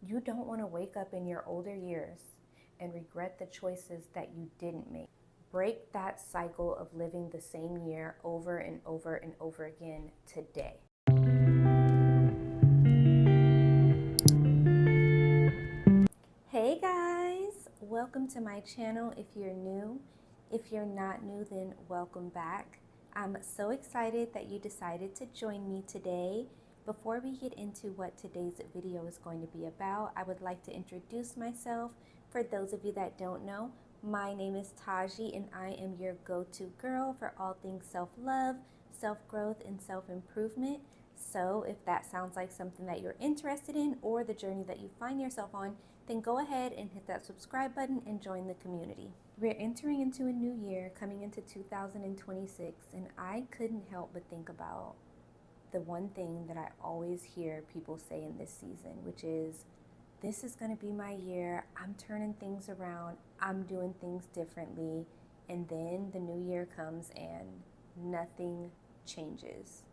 You don't want to wake up in your older years and regret the choices that you didn't make. Break that cycle of living the same year over and over and over again today. Hey guys, welcome to my channel if you're new. If you're not new, then welcome back. I'm so excited that you decided to join me today. Before we get into what today's video is going to be about, I would like to introduce myself. For those of you that don't know, my name is Taji and I am your go-to girl for all things self-love, self-growth, and self-improvement. So if that sounds like something that you're interested in or the journey that you find yourself on, then go ahead and hit that subscribe button and join the community. We're entering into a new year, coming into 2026, and I couldn't help but think about the one thing that I always hear people say in this season, which is, this is going to be my year, I'm turning things around, I'm doing things differently, and then the new year comes and nothing changes.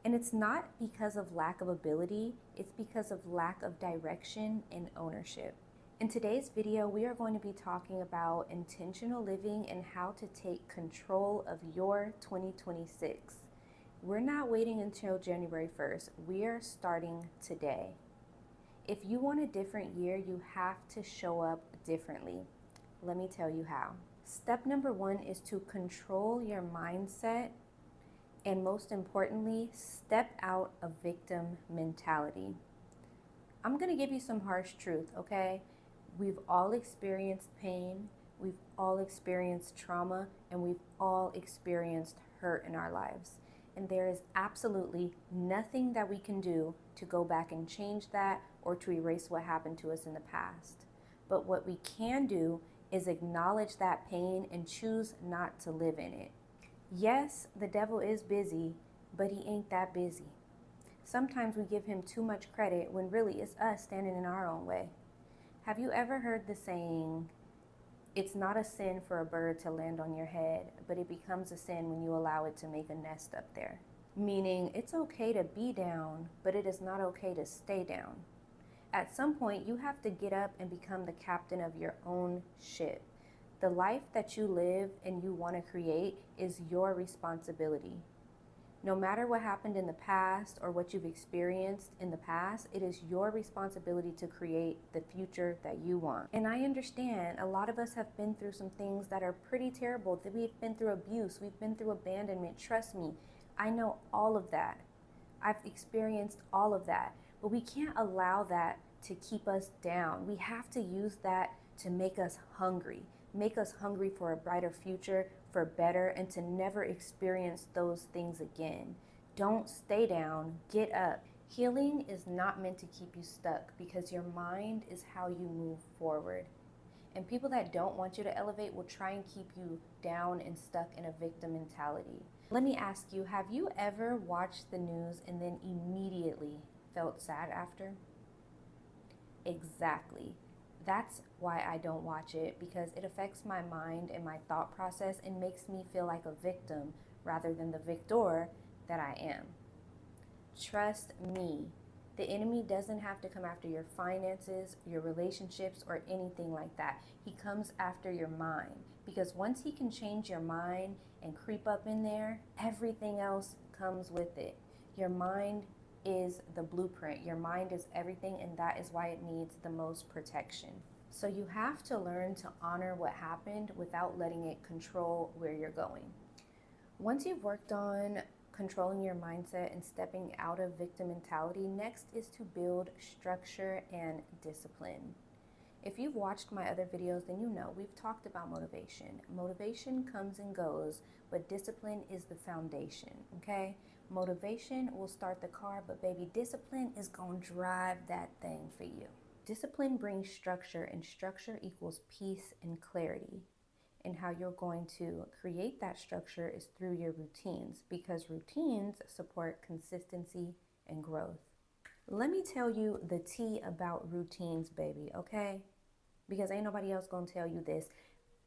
And it's not because of lack of ability, it's because of lack of direction and ownership. In today's video, we are going to be talking about intentional living and how to take control of your 2026. We're not waiting until January 1st. We are starting today. If you want a different year, you have to show up differently. Let me tell you how. Step number one is to control your mindset. And most importantly, step out of victim mentality. I'm going to give you some harsh truth, okay? We've all experienced pain, we've all experienced trauma, and we've all experienced hurt in our lives. And there is absolutely nothing that we can do to go back and change that or to erase what happened to us in the past. But what we can do is acknowledge that pain and choose not to live in it. Yes, the devil is busy, but he ain't that busy. Sometimes we give him too much credit when really it's us standing in our own way. Have you ever heard the saying, it's not a sin for a bird to land on your head, but it becomes a sin when you allow it to make a nest up there? Meaning it's okay to be down, but it is not okay to stay down. At some point, you have to get up and become the captain of your own ship. The life that you live and you want to create is your responsibility. No matter what happened in the past or what you've experienced in the past, it is your responsibility to create the future that you want. And I understand a lot of us have been through some things that are pretty terrible. That we've been through abuse, we've been through abandonment. Trust me, I know all of that. I've experienced all of that. But we can't allow that to keep us down. We have to use that to make us hungry. Make us hungry for a brighter future, for better, and to never experience those things again. Don't stay down, get up. Healing is not meant to keep you stuck because your mind is how you move forward. And people that don't want you to elevate will try and keep you down and stuck in a victim mentality. Let me ask you, have you ever watched the news and then immediately felt sad after? Exactly. That's why I don't watch it, because it affects my mind and my thought process and makes me feel like a victim rather than the victor that I am. Trust me, the enemy doesn't have to come after your finances, your relationships, or anything like that. He comes after your mind, because once he can change your mind and creep up in there, everything else comes with it. Your mind is the blueprint. Your mind is everything, and that is why it needs the most protection. So you have to learn to honor what happened without letting it control where you're going. Once you've worked on controlling your mindset and stepping out of victim mentality, next is to build structure and discipline. If you've watched my other videos, then you know we've talked about motivation. Motivation comes and goes, but discipline is the foundation, okay? Motivation will start the car, but baby, discipline is going to drive that thing for you. Discipline brings structure, and structure equals peace and clarity. And how you're going to create that structure is through your routines, because routines support consistency and growth. Let me tell you the tea about routines, baby, okay? Because ain't nobody else gonna tell you this.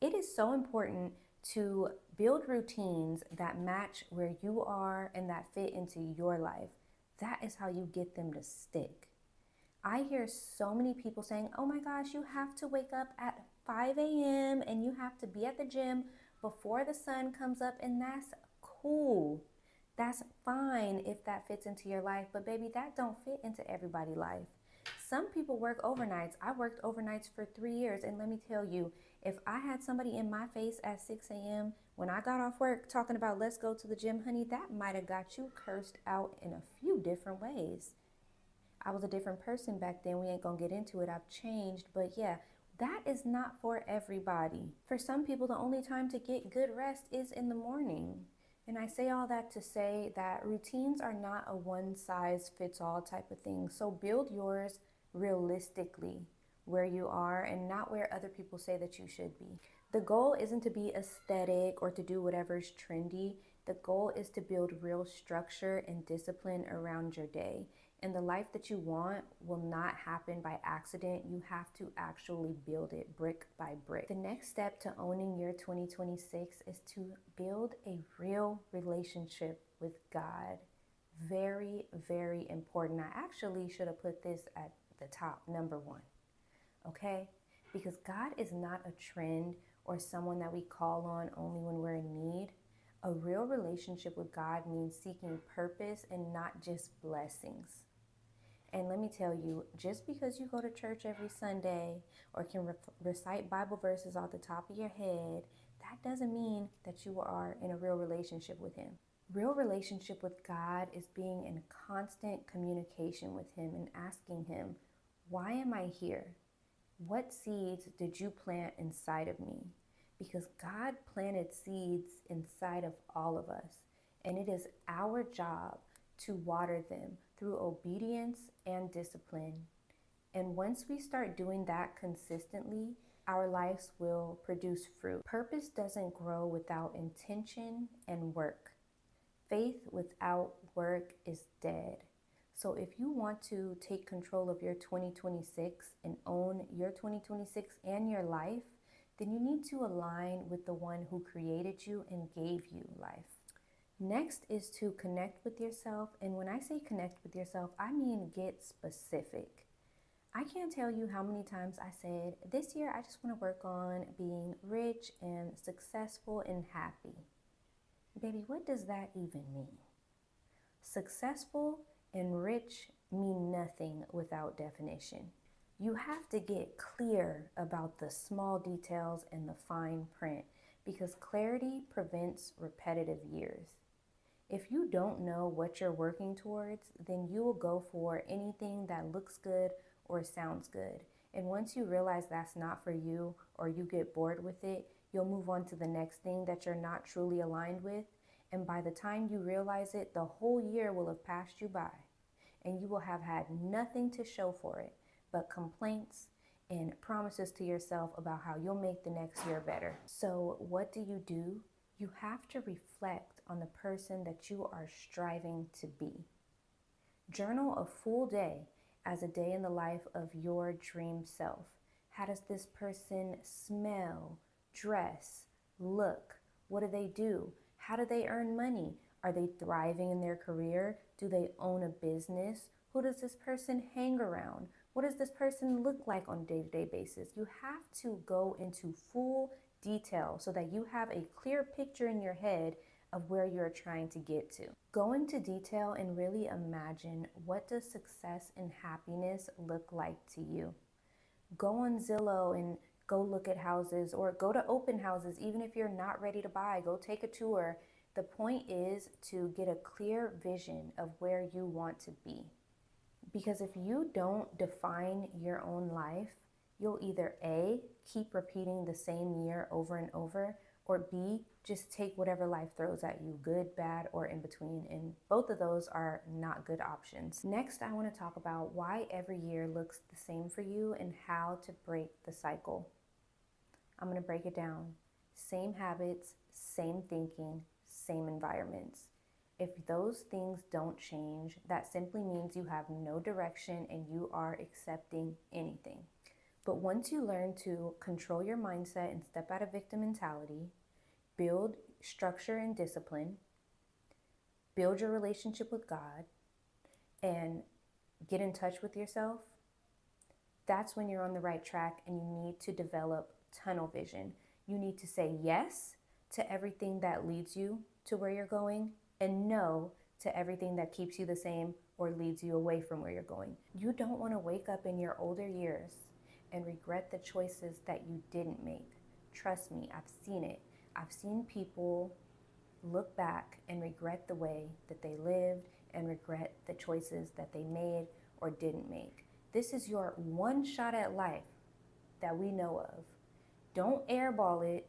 It is so important to build routines that match where you are and that fit into your life. That is how you get them to stick. I hear so many people saying, oh my gosh, you have to wake up at 5 a.m. and you have to be at the gym before the sun comes up, and that's cool. That's fine if that fits into your life, but baby, that don't fit into everybody's life. Some people work overnights. I worked overnights for 3 years, and let me tell you, if I had somebody in my face at 6 a.m. when I got off work talking about let's go to the gym, honey, that might have got you cursed out in a few different ways. I was a different person back then. We ain't gonna get into it. I've changed, but yeah, that is not for everybody. For some people, the only time to get good rest is in the morning. And I say all that to say that routines are not a one size fits all type of thing. So build yours realistically where you are and not where other people say that you should be. The goal isn't to be aesthetic or to do whatever's trendy. The goal is to build real structure and discipline around your day. And the life that you want will not happen by accident. You have to actually build it brick by brick. The next step to owning your 2026 is to build a real relationship with God. Very, very important. I actually should have put this at the top, number one, okay? Because God is not a trend or someone that we call on only when we're in need. A real relationship with God means seeking purpose and not just blessings. And let me tell you, just because you go to church every Sunday or can recite Bible verses off the top of your head, that doesn't mean that you are in a real relationship with Him. Real relationship with God is being in constant communication with Him and asking Him, why am I here? What seeds did you plant inside of me? Because God planted seeds inside of all of us, and it is our job to water them through obedience and discipline. And once we start doing that consistently, our lives will produce fruit. Purpose doesn't grow without intention and work. Faith without work is dead. So if you want to take control of your 2026 and own your 2026 and your life, then you need to align with the one who created you and gave you life. Next is to connect with yourself. And when I say connect with yourself, I mean get specific. I can't tell you how many times I said, this year I just want to work on being rich and successful and happy. Baby, what does that even mean? Successful and rich mean nothing without definition. You have to get clear about the small details and the fine print because clarity prevents repetitive years. If you don't know what you're working towards, then you will go for anything that looks good or sounds good. And once you realize that's not for you or you get bored with it, you'll move on to the next thing that you're not truly aligned with. And by the time you realize it, the whole year will have passed you by. And you will have had nothing to show for it but complaints and promises to yourself about how you'll make the next year better. So what do? You have to reflect on the person that you are striving to be. Journal a full day as a day in the life of your dream self. How does this person smell, dress, look? What do they do? How do they earn money? Are they thriving in their career? Do they own a business? Who does this person hang around? What does this person look like on a day-to-day basis? You have to go into full detail so that you have a clear picture in your head of where you're trying to get to. Go into detail and really imagine, what does success and happiness look like to you? Go on Zillow and go look at houses, or go to open houses. Even if you're not ready to buy, go take a tour. The point is to get a clear vision of where you want to be. Because if you don't define your own life, you'll either A, keep repeating the same year over and over, or B, just take whatever life throws at you, good, bad, or in between. And both of those are not good options. Next, I want to talk about why every year looks the same for you and how to break the cycle. I'm going to break it down. Same habits, same thinking, same environments. If those things don't change, that simply means you have no direction and you are accepting anything. But once you learn to control your mindset and step out of victim mentality, build structure and discipline, build your relationship with God, and get in touch with yourself, that's when you're on the right track and you need to develop tunnel vision. You need to say yes to everything that leads you to where you're going and no to everything that keeps you the same or leads you away from where you're going. You don't want to wake up in your older years and regret the choices that you didn't make. Trust me, I've seen it. I've seen people look back and regret the way that they lived and regret the choices that they made or didn't make. This is your one shot at life that we know of. Don't airball it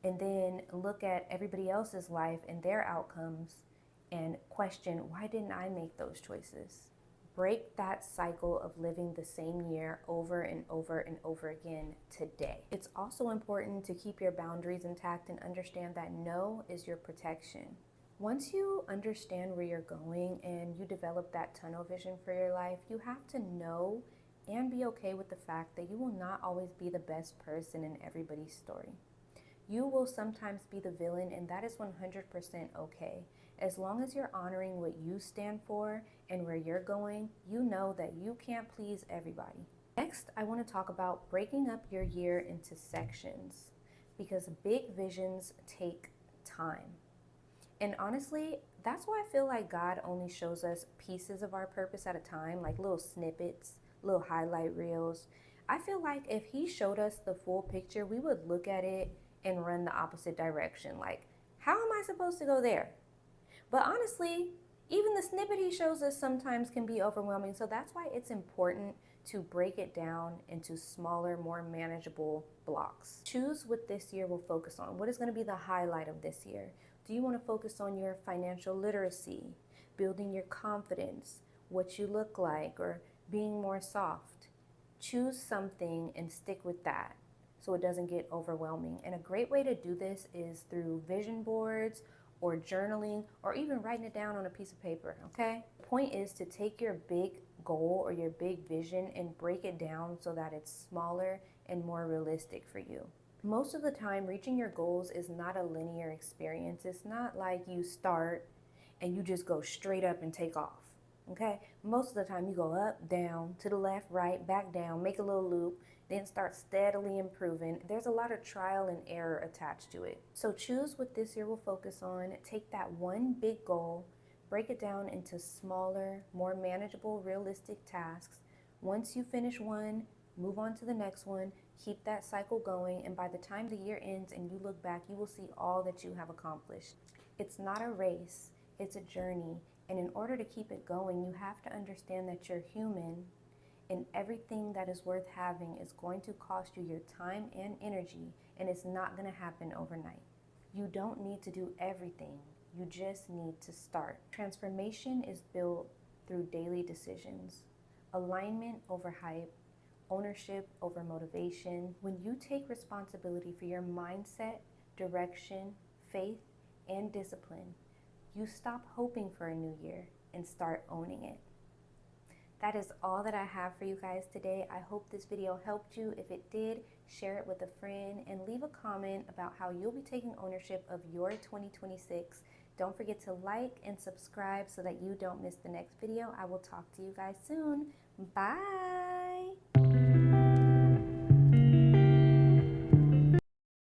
and then look at everybody else's life and their outcomes and question, why didn't I make those choices? Break that cycle of living the same year over and over and over again today. It's also important to keep your boundaries intact and understand that no is your protection. Once you understand where you're going and you develop that tunnel vision for your life, you have to know and be okay with the fact that you will not always be the best person in everybody's story. You will sometimes be the villain, and that is 100% okay. As long as you're honoring what you stand for and where you're going, you know that you can't please everybody. Next, I want to talk about breaking up your year into sections because big visions take time. And honestly, that's why I feel like God only shows us pieces of our purpose at a time, like little snippets, little highlight reels. I feel like if He showed us the full picture, we would look at it and run the opposite direction. Like, how am I supposed to go there? But honestly, even the snippet He shows us sometimes can be overwhelming. So that's why it's important to break it down into smaller, more manageable blocks. Choose what this year will focus on. What is going to be the highlight of this year? Do you want to focus on your financial literacy, building your confidence, what you look like, or being more soft? Choose something and stick with that so it doesn't get overwhelming. And a great way to do this is through vision boards or journaling or even writing it down on a piece of paper, okay? The point is to take your big goal or your big vision and break it down so that it's smaller and more realistic for you. Most of the time, reaching your goals is not a linear experience. It's not like you start and you just go straight up and take off, okay? Most of the time you go up, down, to the left, right, back down, make a little loop, then start steadily improving. There's a lot of trial and error attached to it. So choose what this year will focus on. Take that one big goal, break it down into smaller, more manageable, realistic tasks. Once you finish one, move on to the next one, keep that cycle going, and by the time the year ends and you look back, you will see all that you have accomplished. It's not a race, it's a journey, and in order to keep it going, you have to understand that you're human, and everything that is worth having is going to cost you your time and energy, and it's not going to happen overnight. You don't need to do everything. You just need to start. Transformation is built through daily decisions. Alignment over hype, ownership over motivation. When you take responsibility for your mindset, direction, faith, and discipline, you stop hoping for a new year and start owning it. That is all that I have for you guys today. I hope this video helped you. If it did, share it with a friend and leave a comment about how you'll be taking ownership of your 2026. Don't forget to like and subscribe so that you don't miss the next video. I will talk to you guys soon. Bye.